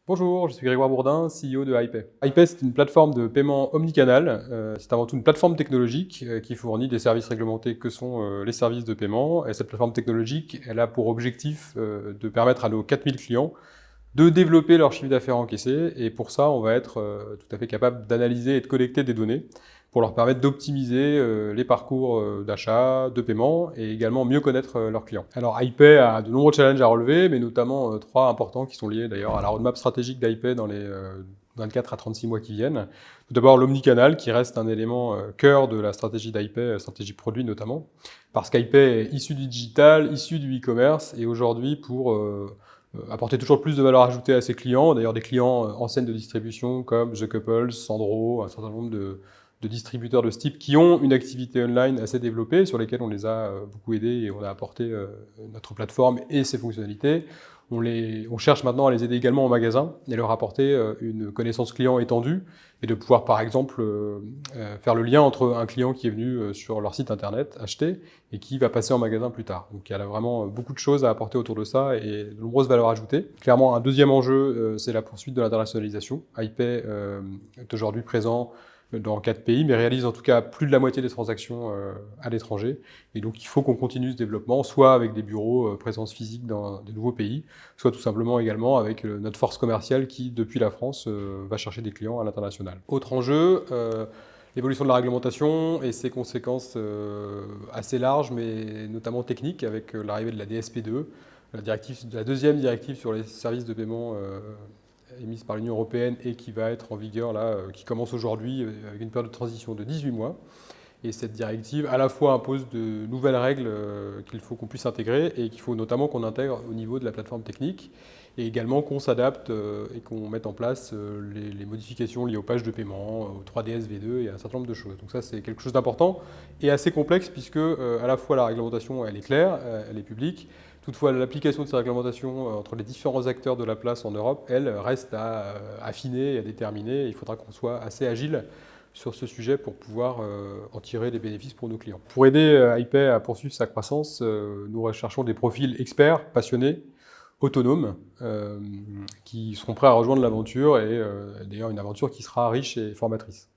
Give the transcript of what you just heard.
Bonjour, je suis Grégoire Bourdin, CEO de iPay. iPay, c'est une plateforme de paiement omnicanal. C'est avant tout une plateforme technologique qui fournit des services réglementés que sont les services de paiement. Et cette plateforme technologique, elle a pour objectif de permettre à nos 4000 clients de développer leur chiffre d'affaires encaissé. Et pour ça, on va être tout à fait capable d'analyser et de collecter des données pour leur permettre d'optimiser les parcours d'achat, de paiement et également mieux connaître leurs clients. Alors iPay a de nombreux challenges à relever, mais notamment trois importants qui sont liés d'ailleurs à la roadmap stratégique d'iPay dans les 24 à 36 mois qui viennent. Tout d'abord l'omnicanal qui reste un élément cœur de la stratégie d'iPay, stratégie produit notamment, parce qu'iPay est issu du digital, issu du e-commerce et aujourd'hui pour apporter toujours plus de valeur ajoutée à ses clients, d'ailleurs des clients enseignes de distribution comme The Couples, Sandro, un certain nombre de distributeurs de ce type qui ont une activité online assez développée, sur lesquels on les a beaucoup aidés et on a apporté notre plateforme et ses fonctionnalités. On cherche maintenant à les aider également en magasin et leur apporter une connaissance client étendue et de pouvoir par exemple faire le lien entre un client qui est venu sur leur site internet acheter et qui va passer en magasin plus tard. Donc il y a vraiment beaucoup de choses à apporter autour de ça et de nombreuses valeurs ajoutées. Clairement, un deuxième enjeu, c'est la poursuite de l'internationalisation. iPay est aujourd'hui présent dans 4 pays, mais réalise en tout cas plus de la moitié des transactions à l'étranger. Et donc il faut qu'on continue ce développement, soit avec des bureaux présence physique dans des nouveaux pays, soit tout simplement également avec notre force commerciale qui, depuis la France, va chercher des clients à l'international. Autre enjeu, l'évolution de la réglementation et ses conséquences assez larges, mais notamment techniques, avec l'arrivée de la DSP2, la deuxième directive sur les services de paiement émise par l'Union européenne et qui va être en vigueur, là, qui commence aujourd'hui avec une période de transition de 18 mois. Et cette directive, à la fois, impose de nouvelles règles qu'il faut qu'on puisse intégrer et qu'il faut notamment qu'on intègre au niveau de la plateforme technique et également qu'on s'adapte et qu'on mette en place les modifications liées aux pages de paiement, au 3DS V2 et à un certain nombre de choses. Donc ça, c'est quelque chose d'important et assez complexe puisque à la fois la réglementation, elle est claire, elle est publique. Toutefois, l'application de ces réglementations entre les différents acteurs de la place en Europe, elle reste à affiner et à déterminer. Il faudra qu'on soit assez agile sur ce sujet pour pouvoir en tirer des bénéfices pour nos clients. Pour aider iPay à poursuivre sa croissance, nous recherchons des profils experts, passionnés, autonomes, qui seront prêts à rejoindre l'aventure et d'ailleurs une aventure qui sera riche et formatrice.